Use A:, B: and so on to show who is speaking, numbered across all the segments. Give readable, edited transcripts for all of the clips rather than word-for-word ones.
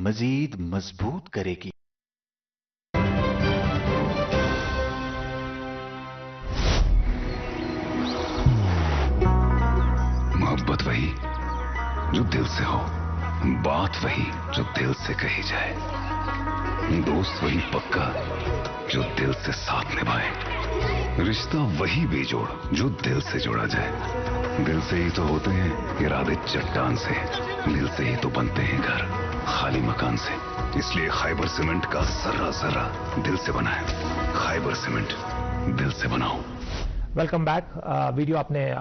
A: मजीद मजबूत करेगी।
B: मोहब्बत वही जो दिल से हो, बात वही जो दिल से कही जाए, दोस्त वही पक्का जो दिल से साथ निभाए, रिश्ता वही बेजोड़ जो दिल से जोड़ा जाए। दिल से ही तो होते हैं इरादे चट्टान से, दिल से ही तो बनते हैं घर खाली मकान से। इसलिए खैबर सीमेंट का जर्रा जर्रा दिल से बना है। खैबर सीमेंट, दिल से बनाओ।
C: Welcome back. वीडियो आपने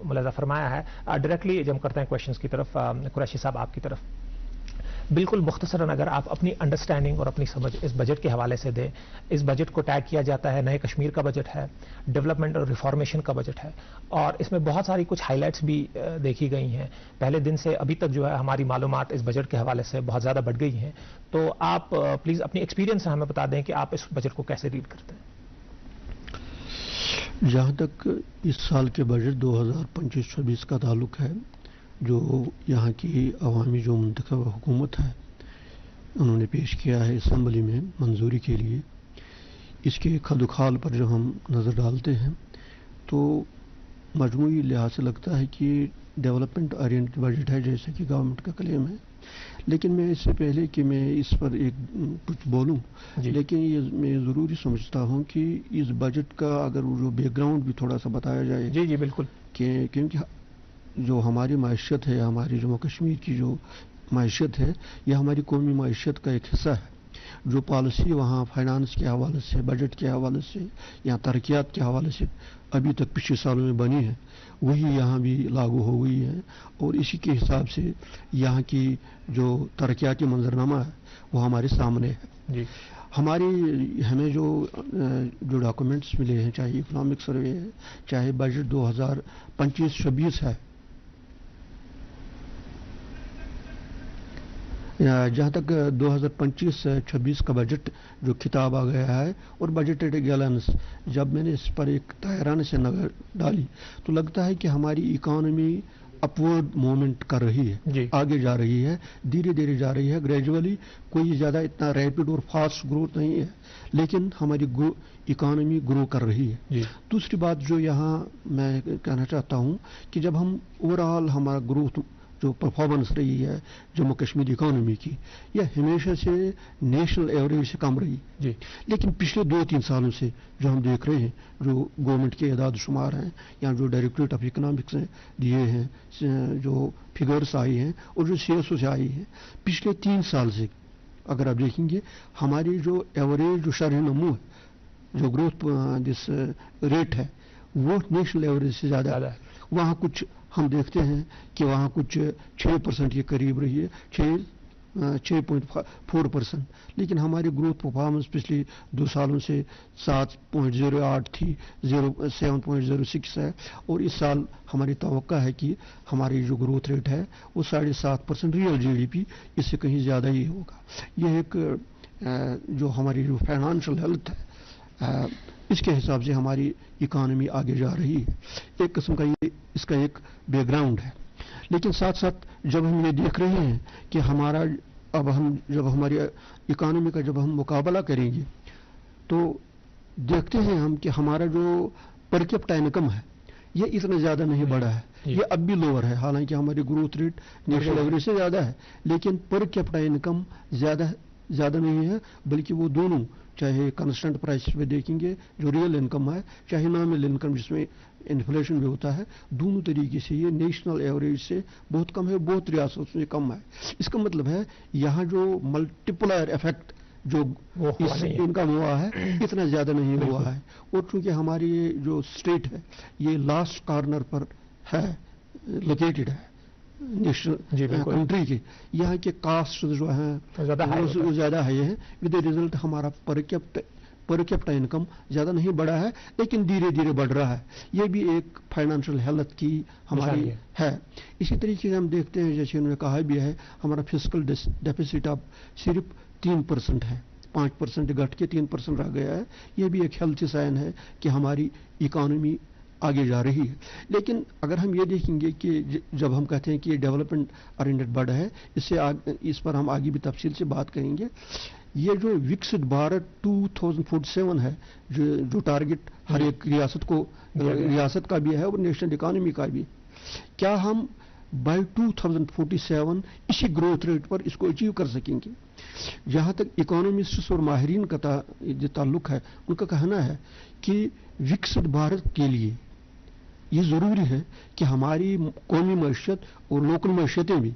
C: मुलाजा फरमाया है। डायरेक्टली जम करते हैं क्वेश्चंस की तरफ। कुरैशी साहब आपकी तरफ, बिल्कुल मुख्तसरन अगर आप अपनी अंडरस्टैंडिंग और अपनी समझ इस बजट के हवाले से दें। इस बजट को टैग किया जाता है नए कश्मीर का बजट है, डेवलपमेंट और रिफॉर्मेशन का बजट है, और इसमें बहुत सारी कुछ हाईलाइट्स भी देखी गई हैं। पहले दिन से अभी तक जो है हमारी मालूमात इस बजट के हवाले से बहुत ज़्यादा बढ़ गई हैं। तो आप प्लीज़ अपनी एक्सपीरियंस से हमें बता दें कि आप इस बजट को कैसे रीड करते हैं।
D: जहाँ तक इस साल के बजट 2025-26 का ताल्लुक है, जो यहाँ की अवामी जो मुंतखब हुकूमत है उन्होंने पेश किया है असम्बली में मंजूरी के लिए, इसके खदुखाल पर जब हम नज़र डालते हैं तो मजमूई लिहाज से लगता है कि डेवलपमेंट ओरिएंटेड बजट है, जैसे कि गवर्नमेंट का क्लेम है। लेकिन मैं इससे पहले कि मैं इस पर एक कुछ बोलूं, लेकिन ये मैं ज़रूरी समझता हूं कि इस बजट का अगर जो बैकग्राउंड भी थोड़ा सा बताया जाए।
C: जी बिल्कुल।
D: क्योंकि जो हमारी मायशत है, हमारी जम्मू कश्मीर की जो मायशत है, यह हमारी कौमी मायशत का एक हिस्सा है। जो पॉलिसी वहाँ फाइनेंस के हवाले से, बजट के हवाले से या तरक्यात के हवाले से अभी तक पिछले सालों में बनी है, वही यहाँ भी लागू हो गई है। और इसी के हिसाब से यहाँ की जो तरक्याती मंजरनामा है वो हमारे सामने है।
C: जी।
D: हमें जो डॉक्यूमेंट्स मिले हैं, चाहे इकोनॉमिक सर्वे है, चाहे बजट 2025-26 है, जहाँ तक 2025-26 का बजट जो खिताब आ गया है और बजटेड गैलेंस, जब मैंने इस पर एक तायराने से नजर डाली तो लगता है कि हमारी इकॉनमी अपवर्ड मूवमेंट कर रही है, आगे जा रही है, धीरे धीरे जा रही है, ग्रेजुअली। कोई ज़्यादा इतना रैपिड और फास्ट ग्रोथ नहीं है, लेकिन हमारी इकॉनमी ग्रो कर रही है। दूसरी बात जो यहाँ मैं कहना चाहता हूँ कि जब हम ओवरऑल हमारा ग्रोथ जो परफॉर्मेंस रही है जम्मू कश्मीर इकॉनमी की, यह हमेशा से नेशनल एवरेज से कम रही जी। लेकिन पिछले 2-3 सालों से जो हम देख रहे हैं, जो गवर्नमेंट के एदाद शुमार हैं या जो डायरेक्टरेट ऑफ इकोनॉमिक्स ने दिए हैं, जो फिगर्स आई हैं और जो सीएसओ से आई हैं, पिछले 3 साल से अगर आप देखेंगे हमारी जो एवरेज जो शरह नमू है, जो ग्रोथ जिस रेट है, वो नेशनल एवरेज से ज़्यादा है। वहाँ कुछ हम देखते हैं कि वहाँ कुछ 6% के करीब रही है, 6.4%। लेकिन हमारी ग्रोथ परफॉर्मेंस पिछले 2 सालों से 7.08 थी, 7.06 है, और इस साल हमारी तवक्का है कि हमारी जो ग्रोथ रेट है वो 7.5% रियल जीडीपी, इससे कहीं ज़्यादा ही होगा। यह एक जो हमारी जो फाइनेंशियल हेल्थ है, इसके हिसाब से हमारी इकॉनमी आगे जा रही है। एक किस्म का ये इसका एक बैकग्राउंड है। लेकिन साथ साथ जब हम ये देख रहे हैं कि जब हमारी इकॉनमी का जब हम मुकाबला करेंगे तो देखते हैं हम कि हमारा जो पर कैपिटा इनकम है ये इतना ज़्यादा नहीं बढ़ा है, ये अब भी लोअर है। हालांकि हमारी ग्रोथ रेट नेशनल एवरेज से ज़्यादा है, लेकिन पर कैपिटा इनकम ज़्यादा नहीं है, बल्कि वो दोनों, चाहे कांस्टेंट प्राइस पे देखेंगे जो रियल इनकम है, चाहे नॉमिनल इनकम जिसमें इन्फ्लेशन भी होता है, दोनों तरीके से ये नेशनल एवरेज से बहुत कम है, बहुत रियासतों से कम है। इसका मतलब है यहाँ जो मल्टीप्लायर इफेक्ट जो इनकम हुआ है इतना ज़्यादा नहीं हुआ है। और चूँकि हमारी जो स्टेट है ये लास्ट कॉर्नर पर है, लोकेटेड है नेशनल कंट्री के, यहाँ के कास्ट जो है वो ज़्यादा हाई है। विद द रिजल्ट हमारा पर कैपिटा इनकम ज़्यादा नहीं बढ़ा है, लेकिन धीरे धीरे बढ़ रहा है। ये भी एक फाइनेंशियल हेल्थ की हमारी है। इसी तरीके से हम देखते हैं, जैसे उन्होंने कहा भी है, हमारा फिस्कल डेफिसिट अब सिर्फ 3% है, 5% घट के 3% रह गया है। ये भी एक हेल्थ साइन है कि हमारी इकॉनमी आगे जा रही है। लेकिन अगर हम ये देखेंगे कि जब हम कहते हैं कि ये डेवलपमेंट ओरिएंटेड बर्ड है, इस पर हम आगे भी तफसील से बात करेंगे। ये जो विकसित भारत 2047 है, जो टारगेट हर एक रियासत का भी है और नेशनल इकोनॉमी का भी, क्या हम बाय 2047 इसी ग्रोथ रेट पर इसको अचीव कर सकेंगे? जहां तक इकोनॉमिस्ट्स और माहिरीन का जो ताल्लुक है, उनका कहना है कि विकसित भारत के लिए ये जरूरी है कि हमारी कौमी मईशत और लोकल मईशतें भी,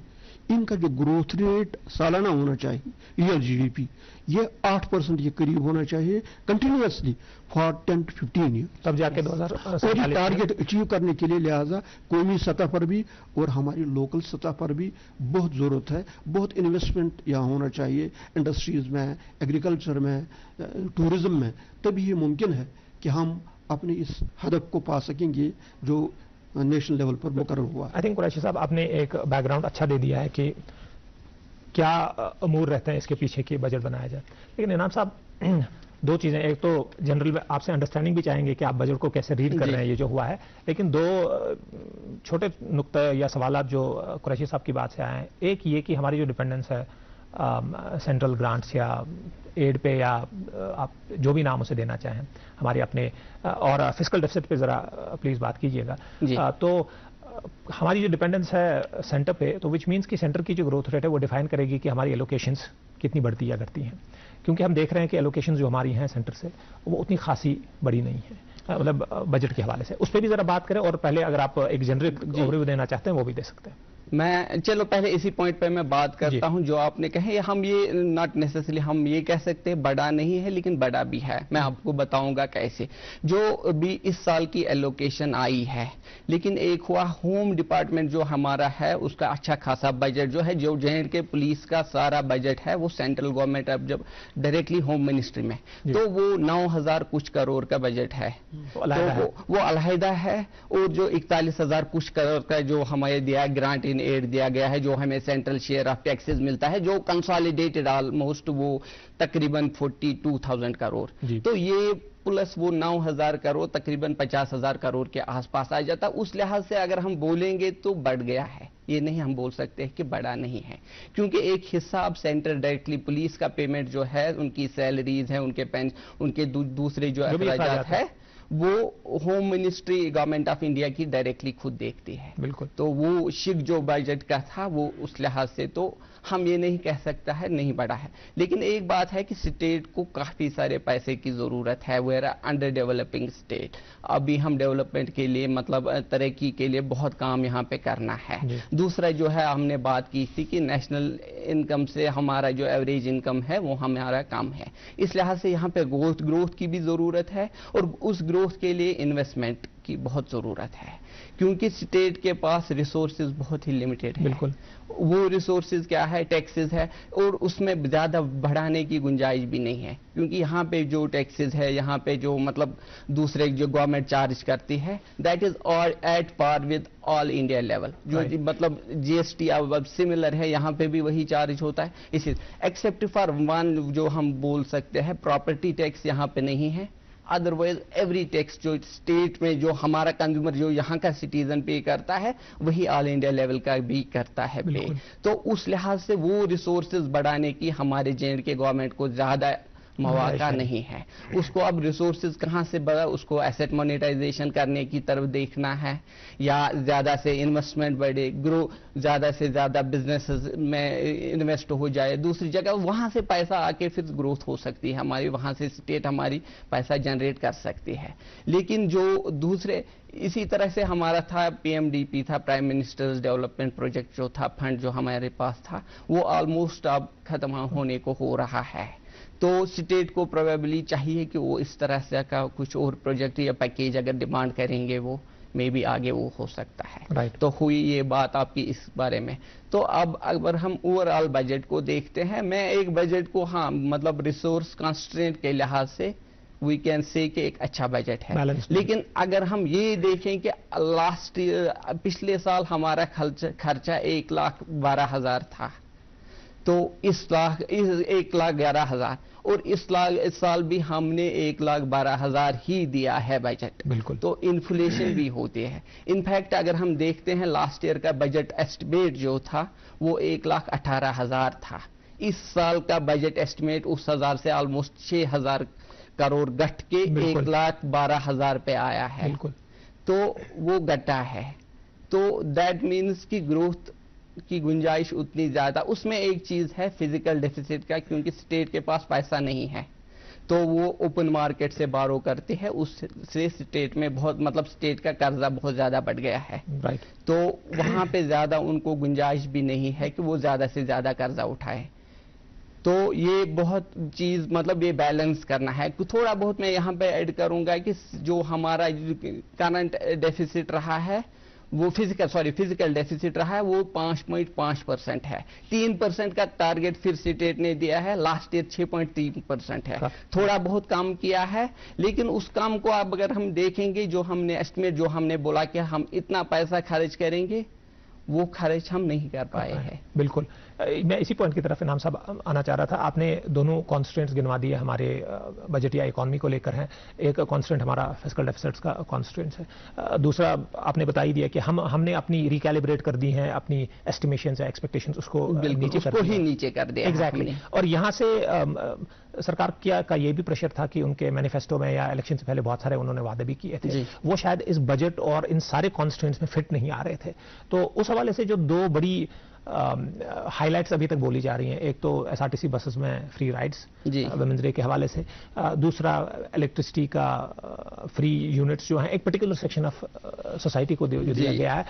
D: इनका जो ग्रोथ रेट सालाना होना चाहिए, रियल जीडीपी, ये 8% के करीब होना चाहिए कंटिन्यूअसली फॉर 10 to 15 ईयर,
C: तब जाके 2047
D: टारगेट अचीव करने के लिए लिहाजा कौमी सतह पर भी और हमारी लोकल सतह पर भी बहुत जरूरत है। बहुत इन्वेस्टमेंट यहाँ होना चाहिए, इंडस्ट्रीज में, एग्रीकल्चर में, टूरिज्म में, तभी ये मुमकिन है कि हम अपने इस हदफ को पा सकेंगे जो नेशनल लेवल पर मुकर्रर हुआ।
C: आई थिंक कुरैशी साहब आपने एक बैकग्राउंड अच्छा दे दिया है कि क्या अमूर रहते हैं इसके पीछे कि बजट बनाया जाए। लेकिन इनाम साहब, दो चीजें, एक तो जनरल आपसे अंडरस्टैंडिंग भी चाहेंगे कि आप बजट को कैसे रीड कर रहे हैं ये जो हुआ है, लेकिन दो छोटे नुक्ते या सवाल जो कुरैशी साहब की बात से आए हैं। एक ये कि हमारी जो डिपेंडेंस है सेंट्रल ग्रांट्स या एड पे, या आप जो भी नाम उसे देना चाहें, हमारे अपने, और फिस्कल डेफिसिट पे जरा प्लीज बात कीजिएगा। तो हमारी जो डिपेंडेंस है सेंटर पे, तो विच मीन्स कि सेंटर की जो ग्रोथ रेट है वो डिफाइन करेगी कि हमारी एलोकेशंस कितनी बढ़ती या घटती हैं। क्योंकि हम देख रहे हैं कि एलोकेशंस जो हमारी हैं सेंटर से, वो उतनी खासी बड़ी नहीं है, मतलब बजट के हवाले से। उस पर भी जरा बात करें, और पहले अगर आप एक जेनरिक ओवरव्यू देना चाहते हैं वो भी दे सकते हैं।
E: मैं चलो पहले इसी पॉइंट पे मैं बात करता हूं जो आपने कहे। हम ये नॉट नेसेसरली हम ये कह सकते हैं बड़ा नहीं है, लेकिन बड़ा भी है। मैं आपको बताऊंगा कैसे। जो भी इस साल की एलोकेशन आई है, लेकिन एक हुआ होम डिपार्टमेंट जो हमारा है उसका अच्छा खासा बजट जो है, जो J&K पुलिस का सारा बजट है वो सेंट्रल गवर्नमेंट अब जब डायरेक्टली होम मिनिस्ट्री में, तो वो 9,000 कुछ करोड़ का बजट है, तो वो अलहदा है। और जो 41,000 कुछ करोड़ का जो हमें दिया ग्रांट इन एड दिया गया है, जो हमें सेंट्रल शेयर ऑफ टैक्सेस मिलता है, जो कंसोलिडेटेड ऑलमोस्ट वो तकरीबन 42,000 करोड़, तो ये प्लस वो 9,000 करोड़ तकरीबन 50,000 करोड़ के आसपास आ जाता। उस लिहाज से अगर हम बोलेंगे तो बढ़ गया है, ये नहीं हम बोल सकते कि बड़ा नहीं है, क्योंकि एक हिसाब सेंटर डायरेक्टली पुलिस का पेमेंट जो है, उनकी सैलरीज है, उनके पेंशन, उनके दूसरे जो अखराजात है, वो home ministry government of India की डायरेक्टली खुद देखती है।
C: बिल्कुल।
E: तो वो शिक जो बजट का था वो उस लिहाज से तो हम ये नहीं कह सकता है नहीं बढ़ा है। लेकिन एक बात है कि स्टेट को काफी सारे पैसे की जरूरत है, वेयर अंडर डेवलपिंग स्टेट। अभी हम डेवलपमेंट के लिए मतलब तरक्की के लिए बहुत काम यहाँ पे करना है। दूसरा जो है हमने बात की थी कि नेशनल इनकम से हमारा जो एवरेज इनकम है वो हमारा कम है, इस लिहाज से यहाँ पे ग्रोथ की भी जरूरत है, और उस ग्रोथ के लिए इन्वेस्टमेंट की बहुत जरूरत है, क्योंकि स्टेट के पास रिसोर्सेज बहुत ही लिमिटेड है।
C: बिल्कुल।
E: वो रिसोर्सेज क्या है, टैक्सेस है, और उसमें ज्यादा बढ़ाने की गुंजाइश भी नहीं है, क्योंकि यहाँ पे जो टैक्सेस है, यहाँ पे जो मतलब दूसरे जो गवर्नमेंट चार्ज करती है, that is all at par with all India level. जो मतलब जीएसटी अब सिमिलर है, यहाँ पे भी वही चार्ज होता है। इसी एक्सेप्ट फॉर वन जो हम बोल सकते हैं, प्रॉपर्टी टैक्स यहाँ पे नहीं है। अदरवाइज एवरी टैक्स जो स्टेट में जो हमारा कंज्यूमर जो यहाँ का सिटीजन पे करता है, वही ऑल इंडिया लेवल का भी करता है पे। तो उस लिहाज से वो रिसोर्सेज बढ़ाने की हमारे J&K गवर्नमेंट को ज्यादा मौका नहीं है। उसको अब रिसोर्सेज कहाँ से बढ़ा, उसको एसेट मोनेटाइजेशन करने की तरफ देखना है, या ज्यादा से इन्वेस्टमेंट बढ़े, ग्रो ज्यादा से ज्यादा बिजनेस में इन्वेस्ट हो जाए दूसरी जगह, वहां से पैसा आके फिर ग्रोथ हो सकती है हमारी, वहां से स्टेट हमारी पैसा जनरेट कर सकती है। लेकिन जो दूसरे इसी तरह से हमारा था PMDP था, प्राइम मिनिस्टर्स डेवलपमेंट प्रोजेक्ट जो था, फंड जो हमारे पास था, वो ऑलमोस्ट अब खत्म होने को हो रहा है। तो स्टेट को प्रोबेबली चाहिए कि वो इस तरह से का कुछ और प्रोजेक्ट या पैकेज अगर डिमांड करेंगे, वो मे बी आगे वो हो सकता है। तो हुई ये बात आपकी इस बारे में। तो अब अगर हम ओवरऑल बजट को देखते हैं, मैं एक बजट को हाँ मतलब रिसोर्स कंस्ट्रेंट के लिहाज से वी कैन से कि एक अच्छा बजट है। लेकिन अगर हम ये देखें कि पिछले साल हमारा खर्चा 1,12,000 था, تو اس 1,11,000 اور اس سال بھی ہم نے 1,12,000 ہی دیا ہے بجٹ.
C: بالکل.
E: تو انفلیشن بھی ہوتی ہے. انفیکٹ اگر ہم دیکھتے ہیں لاسٹ ایئر کا بجٹ ایسٹیمیٹ جو تھا وہ 1,18,000 تھا. اس سال کا بجٹ ایسٹیمیٹ اس 1000 سے آلموسٹ 6,000 کروڑ گھٹ کے 1,12,000 پہ آیا ہے.
C: بالکل.
E: تو وہ گٹا ہے. تو دیٹ مینس کی گروتھ کی گنجائش اتنی زیادہ. اس میں ایک چیز ہے فزیکل ڈیفیسٹ کا, کیونکہ اسٹیٹ کے پاس پیسہ نہیں ہے تو وہ اوپن مارکیٹ سے بارو کرتے ہیں, اس سے اسٹیٹ میں بہت اسٹیٹ کا قرضہ بہت زیادہ بڑھ گیا ہے. تو وہاں پہ زیادہ ان کو گنجائش بھی نہیں ہے کہ وہ زیادہ سے زیادہ قرضہ اٹھائے. تو یہ بہت چیز یہ بیلنس کرنا ہے. تھوڑا بہت میں یہاں پہ ایڈ کروں گا کہ جو ہمارا کرنٹ ڈیفیسٹ رہا ہے وہ فزیکل ڈیفیسٹ رہا ہے وہ 5.5% ہے. 3% کا ٹارگٹ پھر اسٹیٹ نے دیا ہے, لاسٹ ایئر 6.3% ہے. تھوڑا بہت کام کیا ہے, لیکن اس کام کو اب اگر ہم دیکھیں گے جو ہم نے ایسٹیمیٹ جو ہم نے بولا کہ ہم اتنا پیسہ خرچ کریں گے وہ خرچ ہم نہیں کر پائے ہیں.
C: بالکل. میں اسی پوائنٹ کی طرف انعام صاحب آنا چاہ رہا تھا. آپ نے دونوں کانسٹینٹس گنوا دیے ہمارے بجٹ یا اکانومی کو لے کر ہیں. ایک کانسٹینٹ ہمارا فسکل ڈیفیسٹس کا کانسٹینٹ ہے, دوسرا آپ نے بتا ہی دیا کہ ہم نے اپنی ریکیلیبریٹ کر دی ہیں اپنی ایسٹیمیشنز یا ایکسپیکٹیشنز, اس کو
E: نیچے کر دیا.
C: ایگزیکٹلی. اور یہاں سے سرکار کا یہ بھی پریشر تھا کہ ان کے مینیفیسٹو میں یا الیکشن سے پہلے بہت سارے انہوں نے وعدے بھی کیے تھے, وہ شاید اس بجٹ اور ان سارے کانسٹینٹس میں فٹ نہیں آ رہے تھے. تو اس حوالے سے جو دو بڑی ہائی لائٹس ابھی تک بولی جا رہی ہیں, ایک تو SRTC بسز میں فری رائڈز ویمنز ڈے کے حوالے سے, دوسرا الیکٹرسٹی کا فری یونٹس جو ہیں ایک پرٹیکولر سیکشن آف سوسائٹی کو دیا گیا ہے.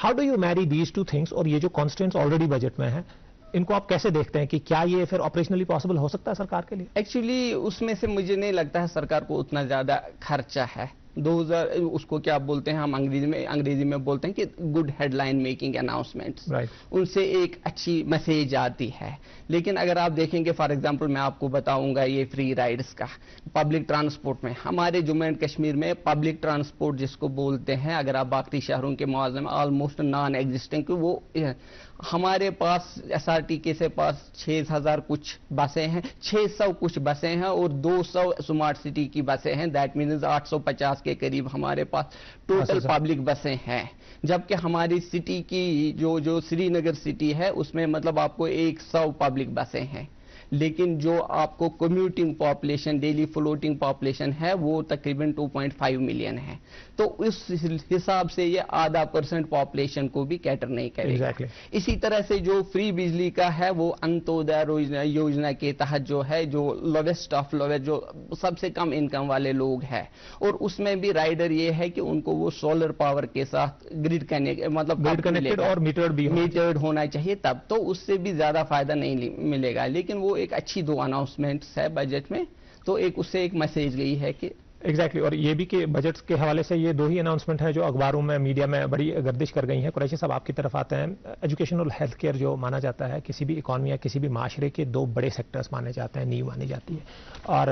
C: ہاؤ ڈو یو میری دیز ٹو تھنگس, اور یہ جو کانسٹینٹس آلریڈی بجٹ میں ہیں ان کو آپ کیسے دیکھتے ہیں کہ کیا یہ پھر آپریشنلی پاسبل ہو سکتا ہے سرکار کے لیے؟
E: ایکچولی اس میں سے مجھے نہیں لگتا ہے سرکار کو اتنا زیادہ خرچہ ہے. 2000 اس کو کیا بولتے ہیں ہم انگریزی میں بولتے ہیں کہ good headline making announcements, ان سے ایک اچھی میسیج آتی ہے. لیکن اگر آپ دیکھیں گے فار ایگزامپل میں آپ کو بتاؤں گا یہ فری رائڈز کا پبلک ٹرانسپورٹ میں, ہمارے جموں اینڈ کشمیر میں پبلک ٹرانسپورٹ جس کو بولتے ہیں اگر آپ باقی شہروں کے موازنے میں آلموسٹ نان ایگزسٹنگ, کہ وہ ہمارے پاس SRTC کے پاس 6,000 کچھ بسیں ہیں, 600 کچھ بسیں ہیں اور 200 اسمارٹ سٹی کی بسیں ہیں. دیٹ مینز 850 کے قریب ہمارے پاس ٹوٹل پبلک بسیں ہیں. جبکہ ہماری سٹی کی جو سری نگر سٹی ہے اس میں آپ کو 100 پبلک بسیں ہیں, لیکن جو آپ کو commuting population daily floating population ہے وہ تقریباً 2.5 ملین ہے. تو اس حساب سے یہ 0.5% پاپولیشن کو بھی کیٹر نہیں کرے گا. اسی طرح سے جو فری بجلی کا ہے وہ انتودے یوجنا کے تحت جو ہے جو لویسٹ آف لویسٹ جو سب سے کم انکم والے لوگ ہیں, اور اس میں بھی رائڈر یہ ہے کہ ان کو وہ سولر پاور کے ساتھ گریڈ کنیکٹڈ اور میٹرڈ ہونا چاہیے, تب تو اس سے بھی زیادہ فائدہ نہیں ملے گا. لیکن وہ ایک اچھی 2 اناؤنسمنٹس ہے بجٹ میں, تو اس سے ایک میسیج گئی ہے کہ
C: ایگزیکٹلی. اور یہ بھی کہ بجٹ کے حوالے سے یہ 2 ہی اناؤنسمنٹ ہیں جو اخباروں میں میڈیا میں بڑی گردش کر گئی ہیں. قریشی صاحب آپ کی طرف آتے ہیں. ایجوکیشن اور ہیلتھ کیئر جو مانا جاتا ہے کسی بھی اکانومی یا کسی بھی معاشرے کے 2 بڑے سیکٹرز مانے جاتے ہیں, نیو مانی جاتی ہے, اور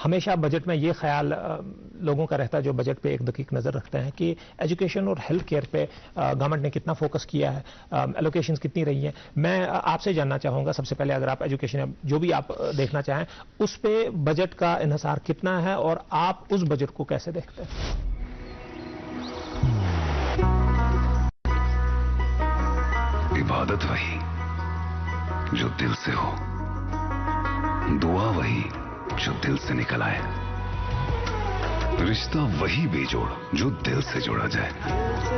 C: ہمیشہ بجٹ میں یہ خیال لوگوں کا رہتا ہے جو بجٹ پہ ایک دقیق نظر رکھتے ہیں کہ ایجوکیشن اور ہیلتھ کیئر پہ گورنمنٹ نے کتنا فوکس کیا ہے, ایلوکیشنز کتنی رہی ہیں. میں آپ سے جاننا چاہوں گا سب سے پہلے, اگر آپ ایجوکیشن جو بھی آپ دیکھنا چاہیں اس پہ بجٹ کا انحصار کتنا ہے اور آپ اس بجٹ کو کیسے دیکھتے ہیں؟
B: عبادت وہی جو دل سے ہو, دعا وہی جو دل سے نکل آئے, رشتہ وہی بے جوڑ جو دل سے جوڑا جائے.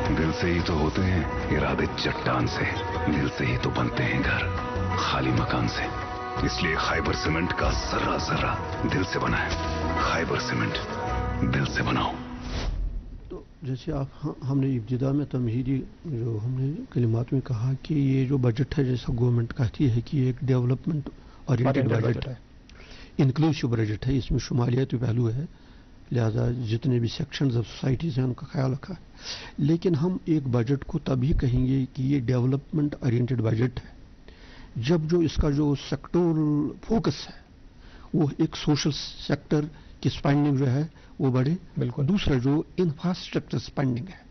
B: دل سے ہی تو ہوتے ہیں ارادے چٹان سے, دل سے ہی تو بنتے ہیں گھر خالی مکان سے. اس لیے خیبر سیمنٹ کا ذرہ ذرہ دل سے بنا ہے. خیبر سیمنٹ دل سے بناؤ.
D: تو جیسے ہم نے ابتدا میں تمہیدی جو ہم نے کلمات میں کہا کہ یہ جو بجٹ ہے جیسا گورنمنٹ کہتی ہے کہ یہ ایک ڈیولپمنٹ اورینٹڈ بجٹ ہے, انکلوسیو بجٹ ہے, اس میں شمالیاتی پہلو ہے, لہذا جتنے بھی سیکشنز آف سوسائٹیز ہیں ان کا خیال رکھا ہے. لیکن ہم ایک بجٹ کو تبھی کہیں گے کہ یہ ڈیولپمنٹ اورینٹڈ بجٹ ہے جب جو اس کا جو سیکٹورل فوکس ہے وہ ایک سوشل سیکٹر کی سپینڈنگ جو ہے وہ بڑھے. بالکل. دوسرا جو انفراسٹرکچر سپینڈنگ ہے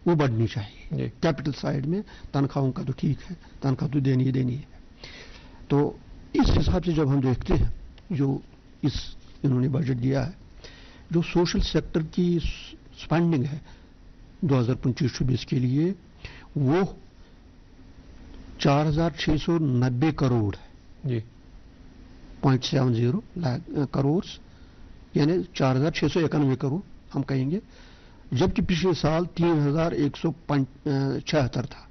D: وہ بڑھنی چاہیے. کیپٹل سائڈ میں تنخواہوں کا تو ٹھیک ہے, تنخواہ تو دینی ہے. तो इस हिसाब से जब हम देखते हैं जो इन्होंने बजट दिया है, जो सोशल सेक्टर की स्पेंडिंग है 2025-26 के लिए वो 4,690 करोड़ है
C: जी,
D: 0.70 लाख करोड़, यानी 4,691 करोड़ हम कहेंगे, जबकि पिछले साल 3,176 था।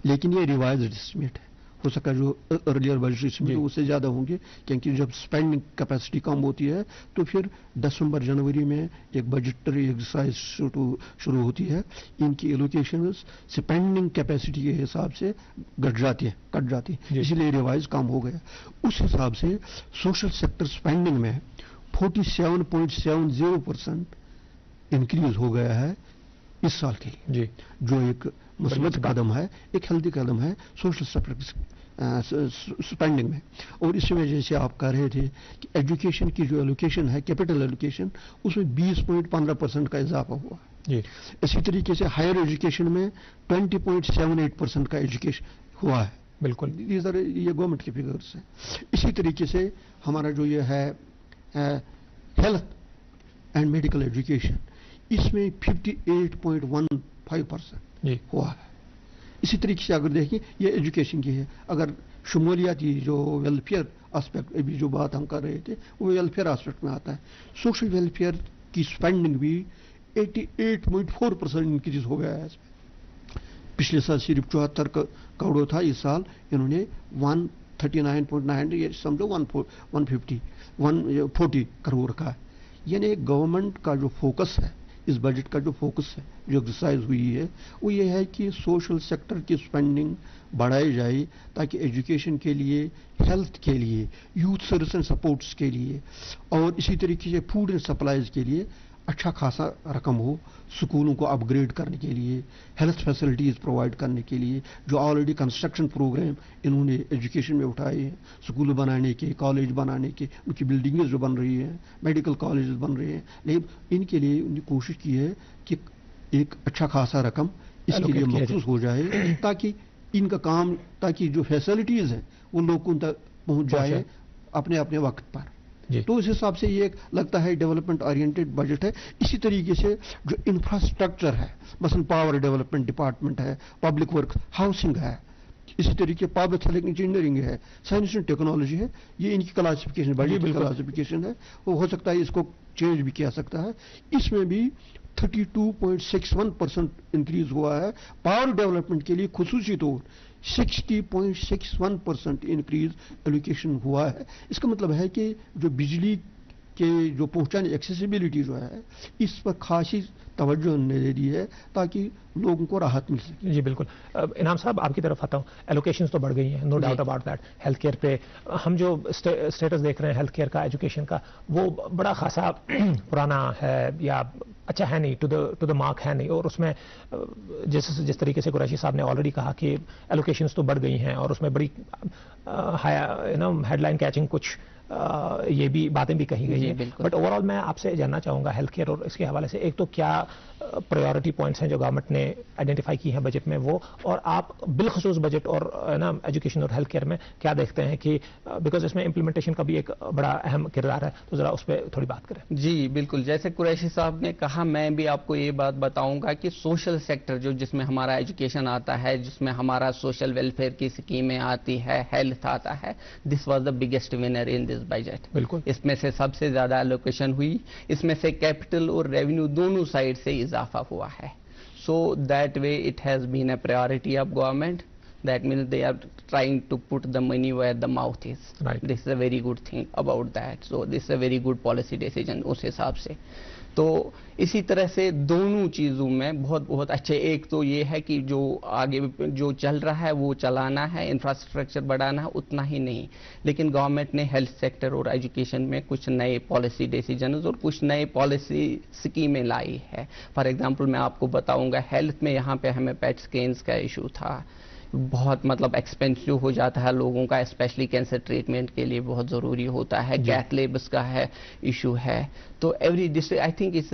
D: लेकिन ये रिवाइज्ड एस्टिमेट है, हो सका जो अर्लियर बजट एस्टिमेट उससे ज्यादा होंगे, क्योंकि जब स्पेंडिंग कैपेसिटी कम होती है तो फिर दिसंबर जनवरी में एक बजटरी एक्सरसाइज शुरू होती है, इनकी एलोकेशन स्पेंडिंग कैपेसिटी के हिसाब से कट जाती है, इसलिए रिवाइज कम हो गया। उस हिसाब से सोशल सेक्टर स्पेंडिंग में 47.70% इंक्रीज हो गया है इस साल के लिए जी, जो एक मुस्बत कदम है, एक हेल्दी कदम है सोशल सेक्टर स्पेंडिंग में। और इस वजह से आप कह रहे थे कि एजुकेशन की जो एलोकेशन है, कैपिटल एलोकेशन, उसमें 20.15% का इजाफा हुआ जी। इसी तरीके से हायर एजुकेशन में 20.78% का एजुकेशन हुआ है। बिल्कुल, ये गवर्नमेंट के फिगर्स हैं। इसी तरीके से हमारा जो ये है हेल्थ एंड मेडिकल एजुकेशन, इसमें 58.15% हुआ है। इसी तरीके से अगर देखें, ये एजुकेशन की है, अगर शुमूलियाती जो वेलफेयर एस्पेक्ट, अभी जो बात हम कर रहे थे, वो वेलफेयर एस्पेक्ट में आता है। सोशल वेलफेयर की स्पेंडिंग भी 88.4% इंक्रीज हो गया है। पिछले साल सिर्फ 74 करोड़ था, इस साल इन्होंने 139.9, ये समझो 140 करोड़ का है। यानी गवर्नमेंट का जो फोकस है, इस बजट का जो फोकस है, जो एक्सरसाइज हुई है, वो ये है कि सोशल सेक्टर की स्पेंडिंग बढ़ाई जाए, ताकि एजुकेशन के लिए, हेल्थ के लिए, यूथ सर्विस एंड सपोर्ट्स के लिए, और इसी तरीके से फूड एंड सप्लाईज के लिए अच्छा खासा रकम हो, स्कूलों को अपग्रेड करने के लिए, हेल्थ फैसिलिटीज़ प्रोवाइड करने के लिए, जो ऑलरेडी कंस्ट्रक्शन प्रोग्राम इन्होंने एजुकेशन में उठाए हैं, स्कूल बनाने के, कॉलेज बनाने के, उनकी बिल्डिंगें जो बन रही हैं, मेडिकल कॉलेज बन रहे हैं, लेकिन इनके लिए उन्होंने कोशिश की है कि एक अच्छा खासा रकम इसके लिए मखसूस हो जाए, ताकि इनका काम, ताकि जो फैसिलिटीज़ हैं वो लोगों तक पहुँच जाए अपने अपने वक्त पर। तो इस हिसाब से ये लगता है डेवलपमेंट ओरिएंटेड बजट है। इसी तरीके से जो इंफ्रास्ट्रक्चर है, मसलन पावर डेवलपमेंट डिपार्टमेंट है, पब्लिक वर्क, हाउसिंग है, इसी तरीके पब्लिक हेल्थ इंजीनियरिंग है, साइंस एंड टेक्नोलॉजी है, ये इनकी क्लासिफिकेशन, बजट की क्लासिफिकेशन है। वो हो सकता है इसको चेंज भी किया सकता है। इसमें भी 32.61% इंक्रीज हुआ है। पावर डेवलपमेंट के लिए खुसूसी तौर 60.61% इंक्रीज एलोकेशन हुआ है। इसका मतलब है कि जो बिजली के जो पहुंचाने एक्सेसिबिलिटी जो है, इस पर खासी तवज्जो उन्होंने दे दी है, ताकि लोगों को राहत मिल सके।
C: जी बिल्कुल। इनाम साहब, आपकी तरफ आता हूँ। एलोकेशंस तो बढ़ गई हैं, no doubt about that. Health care पे हम जो स्टेटस देख रहे हैं हेल्थ केयर का, एजुकेशन का, वो बड़ा खासा पुराना है या अच्छा है नहीं, टू द मार्क है नहीं। और उसमें जिस तरीके से कुरैशी साहब ने ऑलरेडी कहा कि एलोकेशंस तो बढ़ गई हैं, और उसमें बड़ी हेडलाइन कैचिंग कुछ ये भी बातें भी कही गई हैं। बट ओवरऑल मैं आपसे जानना चाहूंगा हेल्थ केयर और इसके हवाले से, एक तो क्या प्रायोरिटी पॉइंट्स हैं जो गवर्नमेंट ने आइडेंटिफाई की हैं बजट में, वो, और आप बिलखसूस बजट और एजुकेशन और हेल्थ केयर में क्या देखते हैं कि बिकॉज इसमें इंप्लीमेंटेशन का भी एक बड़ा अहम किरदार है, तो जरा उस पर थोड़ी बात करें।
E: जी बिल्कुल, जैसे कुरैशी साहब ने कहा, मैं भी आपको ये बात बताऊंगा कि सोशल सेक्टर जिसमें हमारा एजुकेशन आता है, जिसमें हमारा सोशल वेलफेयर की स्कीमें आती है, हेल्थ आता है, this was the biggest winner in this budget. बिल्कुल, इसमें से सबसे ज्यादा एलोकेशन हुई, इसमें से कैपिटल और रेवेन्यू दोनों साइड से इजाफा हुआ है। So that way it has been a priority of government, that means they are trying to put the money where the mouth is. Right. This is a very good thing about that. So this is a very good policy decision उस हिसाब से। तो इसी तरह से दोनों चीज़ों में बहुत अच्छे, एक तो ये है कि जो आगे जो चल रहा है वो चलाना है, इंफ्रास्ट्रक्चर बढ़ाना है, उतना ही नहीं, लेकिन गवर्नमेंट ने हेल्थ सेक्टर और एजुकेशन में कुछ नए पॉलिसी डिसीजंस और कुछ नए पॉलिसी स्कीमें लाई है। फॉर एग्जांपल मैं आपको बताऊंगा, हेल्थ में यहाँ पे हमें पेट स्कैन्स का इशू था, بہت مطلب ایکسپینسو ہو جاتا ہے لوگوں کا, اسپیشلی کینسر ٹریٹمنٹ کے لیے بہت ضروری ہوتا ہے, کیتھ لیبس کا ہے ایشو ہے. تو every district I think it's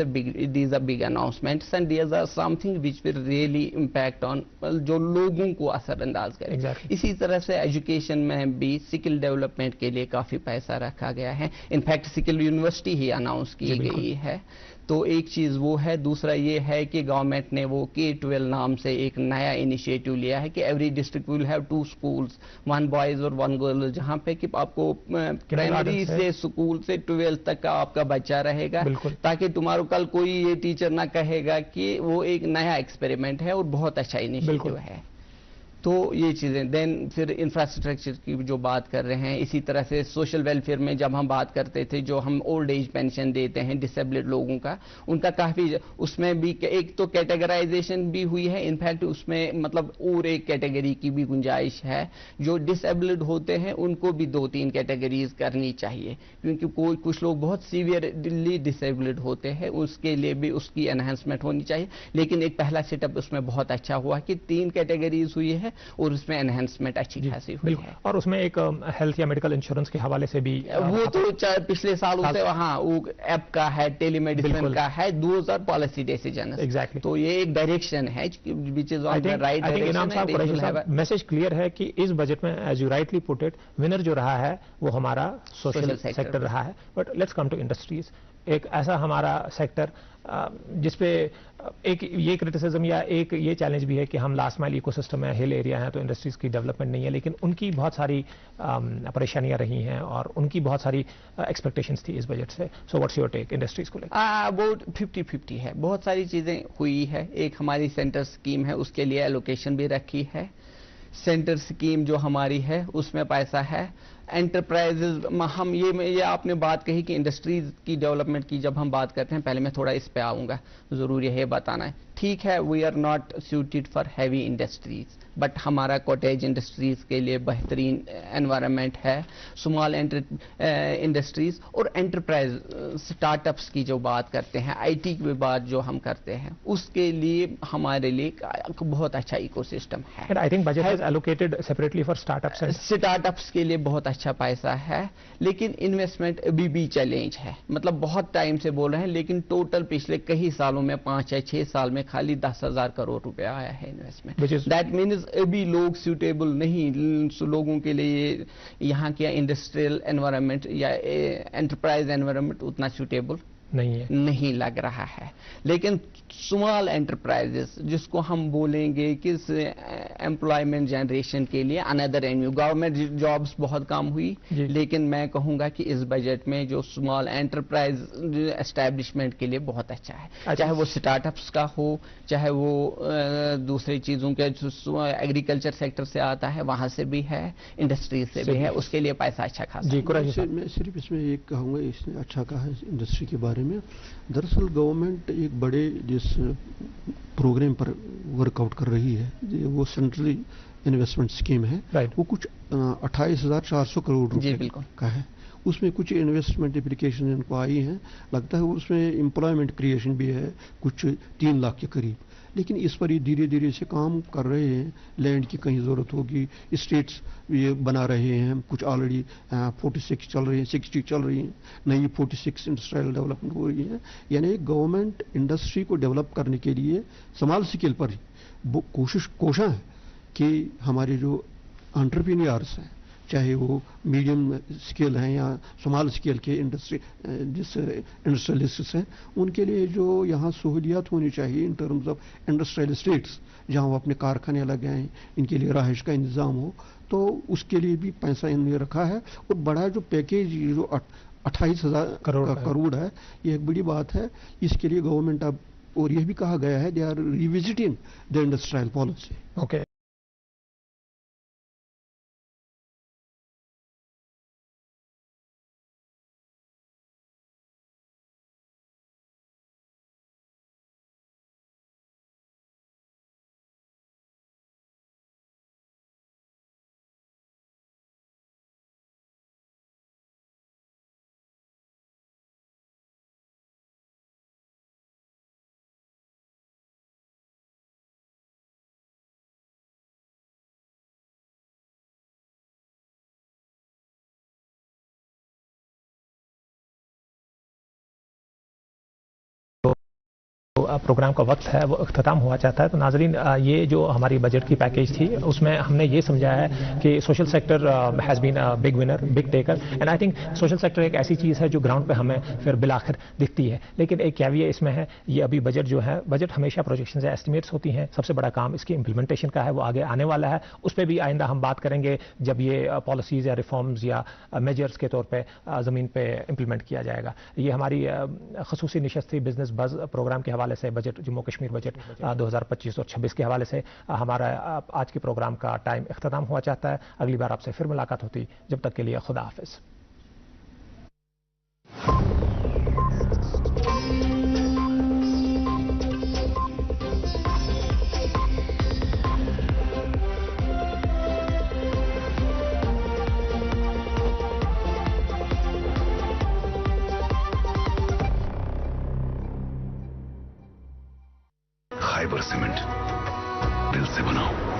E: these are big announcements and these are something which will really impact on جو لوگوں کو اثر انداز کرے. اسی طرح سے ایجوکیشن میں بھی اسکل ڈیولپمنٹ کے لیے کافی پیسہ رکھا گیا ہے. انفیکٹ اسکل یونیورسٹی ہی اناؤنس کی گئی ہے. تو ایک چیز وہ ہے. دوسرا یہ ہے کہ گورنمنٹ نے وہ K-12 نام سے ایک نیا انیشیٹو لیا ہے کہ every district will have 2 schools, 1 boys اور 1 girls, جہاں پہ کہ آپ کو پرائمری سے اسکول سے 12 تک کا آپ کا بچہ رہے گا, تاکہ تمہارا کل کوئی یہ ٹیچر نہ کہے گا کہ وہ ایک نیا ایکسپیریمنٹ ہے, اور بہت اچھا انیشیٹو ہے. تو یہ چیزیں. دین پھر انفراسٹرکچر کی جو بات کر رہے ہیں, اسی طرح سے سوشل ویلفیئر میں جب ہم بات کرتے تھے, جو ہم اولڈ ایج پینشن دیتے ہیں ڈسیبلڈ لوگوں کا, ان کا کافی اس میں بھی ایک تو کیٹیگرائزیشن بھی ہوئی ہے. انفیکٹ اس میں مطلب اور ایک کیٹیگری کی بھی گنجائش ہے. جو ڈسیبلڈ ہوتے ہیں ان کو بھی 2-3 کیٹیگریز کرنی چاہیے, کیونکہ کچھ لوگ بہت سیویئرلی ڈسیبلڈ ہوتے ہیں, اس کے لیے بھی اس کی انہینسمنٹ ہونی چاہیے. لیکن ایک پہلا سیٹ اپ اس میں بہت اچھا ہوا کہ 3 کیٹیگریز ہوئی ہے, اور اس میں انہینسمنٹ اچھی خاصی ہوئی ہے.
C: اور اس میں ایک ہیلتھ یا میڈیکل انشورنس کے حوالے سے بھی
E: وہ تو پچھلے سالوں سے وہاں وہ ایپ کا ہے, ٹیلی میڈیسن کا ہے, دوز آر پالیسی ڈیسیجنز. تو یہ ایک ڈائریکشن ہے which is on the right direction.
C: Message clear ہے کہ اس بجٹ میں as you rightly put it, winner جو رہا ہے وہ ہمارا سوشل سیکٹر رہا ہے. But let's come to industries. ایک ایسا ہمارا سیکٹر جس پہ ایک یہ کرٹیسزم یا ایک یہ چیلنج بھی ہے کہ ہم لاسٹ مائل ایکو سسٹم ہے, ہل ایریا ہے, تو انڈسٹریز کی ڈیولپمنٹ نہیں ہے, لیکن ان کی بہت ساری پریشانیاں رہی ہیں اور ان کی بہت ساری ایکسپیکٹیشنز تھی اس بجٹ سے. So what's your take industries کو لے کر؟
E: اباؤٹ 50-50 ہے. بہت ساری چیزیں ہوئی ہے. ایک ہماری سینٹر اسکیم ہے, اس کے لیے ایلوکیشن بھی رکھی ہے. سینٹر اسکیم جو ہماری ہے اس میں پیسہ ہے. انٹرپرائزز ہم یہ آپ نے بات کہی کہ انڈسٹریز کی ڈیولپمنٹ کی جب ہم بات کرتے ہیں, پہلے میں تھوڑا اس پہ آؤں گا, ضروری ہے یہ بتانا ہے. ٹھیک ہے, we are not suited for heavy industries, but ہمارا کوٹیج انڈسٹریز کے لیے بہترین انوائرمنٹ ہے. اسمال انڈسٹریز اور انٹرپرائز اسٹارٹ اپس کی جو بات کرتے ہیں, آئی ٹی کی بات جو ہم کرتے ہیں, اس کے لیے ہمارے لیے بہت اچھا ایکو سسٹم ہے.
C: I think budget is allocated separately for start ups.
E: Start ups کے لیے بہت اچھا پیسہ ہے, لیکن انویسٹمنٹ ابھی بھی چیلنج ہے. مطلب بہت ٹائم سے بول رہے ہیں, لیکن ٹوٹل پچھلے کئی سالوں میں 5 یا 6 سال میں خالی 10,000 کروڑ روپے آیا ہے انویسٹمنٹ. دیٹ مینز ابھی لوگ سیوٹیبل نہیں, لوگوں کے لیے یہاں کیا انڈسٹریل انوائرمنٹ یا انٹرپرائز انوائرمنٹ اتنا سیوٹیبل نہیں لگ رہا ہے. لیکن اسمال انٹرپرائزز جس کو ہم بولیں گے کہ امپلائمنٹ جنریشن کے لیے اندر اینیو, گورنمنٹ جابس بہت کم ہوئی, لیکن میں کہوں گا کہ اس بجٹ میں جو اسمال انٹرپرائز اسٹیبلشمنٹ کے لیے بہت اچھا ہے. چاہے وہ اسٹارٹ اپس کا ہو, چاہے وہ دوسری چیزوں کے ایگریکلچر سیکٹر سے آتا ہے وہاں سے بھی ہے, انڈسٹریز سے بھی ہے, اس کے لیے پیسہ اچھا خاصا.
D: میں صرف اس میں ایک کہوں گا, اس نے اچھا کہا ہے انڈسٹری کے بارے میں. دراصل گورنمنٹ ایک بڑے جس پروگرام پر ورک آؤٹ کر رہی ہے, وہ سینٹرل انویسٹمنٹ اسکیم ہے, وہ کچھ 28,400 کروڑ روپے کا ہے. اس میں کچھ انویسٹمنٹ اپلیکیشن ان کو آئی ہیں, لگتا ہے اس میں امپلائمنٹ کریشن بھی ہے کچھ 3 لاکھ کے قریب. لیکن اس پر یہ دھیرے دھیرے سے کام کر رہے ہیں. لینڈ کی کہیں ضرورت ہوگی, اسٹیٹس یہ بنا رہے ہیں, کچھ آلریڈی 46 چل رہی ہیں, 60 چل رہی ہیں, نئی 46 انڈسٹریل ڈیولپمنٹ ہو رہی ہے. یعنی گورنمنٹ انڈسٹری کو ڈیولپ کرنے کے لیے سمال اسکیل پر کوشاں ہے کہ ہمارے جو انٹرپرینیئرس ہیں, چاہے وہ میڈیم اسکیل ہیں یا اسمال اسکیل کے انڈسٹریلسٹس ہیں, ان کے لیے جو یہاں سہولیات ہونی چاہیے in terms of industrial estates, جہاں وہ اپنے کارخانے لگائیں, ان کے لیے رہائش کا انتظام ہو, تو اس کے لیے بھی پیسہ ان نے رکھا ہے. اور بڑا جو پیکیج جو 28,000 کروڑ ہے, یہ ایک بڑی بات ہے. اس کے لیے گورنمنٹ اب, اور یہ بھی کہا گیا ہے, they are revisiting the industrial policy.
C: Programme का वक्त है वो अख्ताम हुआ चाहता है। तो नाज़रीन, ये जो हमारी बजट की पैकेज थी उसमें हमने ये समझा है कि social sector has been a big winner, big taker, and I think social sector एक ऐसी चीज़ है जो ग्राउंड पे हमें फिर बिलाखिर दिखती है। लेकिन एक कैविया इसमें है, ये अभी बजट जो है, बजट हमेशा प्रोजेक्शन से एस्टिमेट्स होती हैं, सबसे बड़ा काम इसकी इंप्लीमेंटेशन का है, वो आगे आने वाला है। उस पर भी आइंदा हम बात करेंगे जब ये पॉलिसीज़ या रिफॉर्म्स या मेजर्स के तौर पे ज़मीन पे इम्प्लीमेंट किया जाएगा। ये हमारी खसूसी निशस्त थी बिजनेस बज़ प्रोग्राम के हवाले से, बजट जम्मू कश्मीर बजट 2025 और 26 के हवाले से हमारा आज के प्रोग्राम का टाइम इख्तिताम हुआ चाहता है। अगली बार आपसे फिर मुलाकात होती, जब तक के लिए खुदा हाफिज़।
B: खाइबर सीमेंट दिल से बनाओ।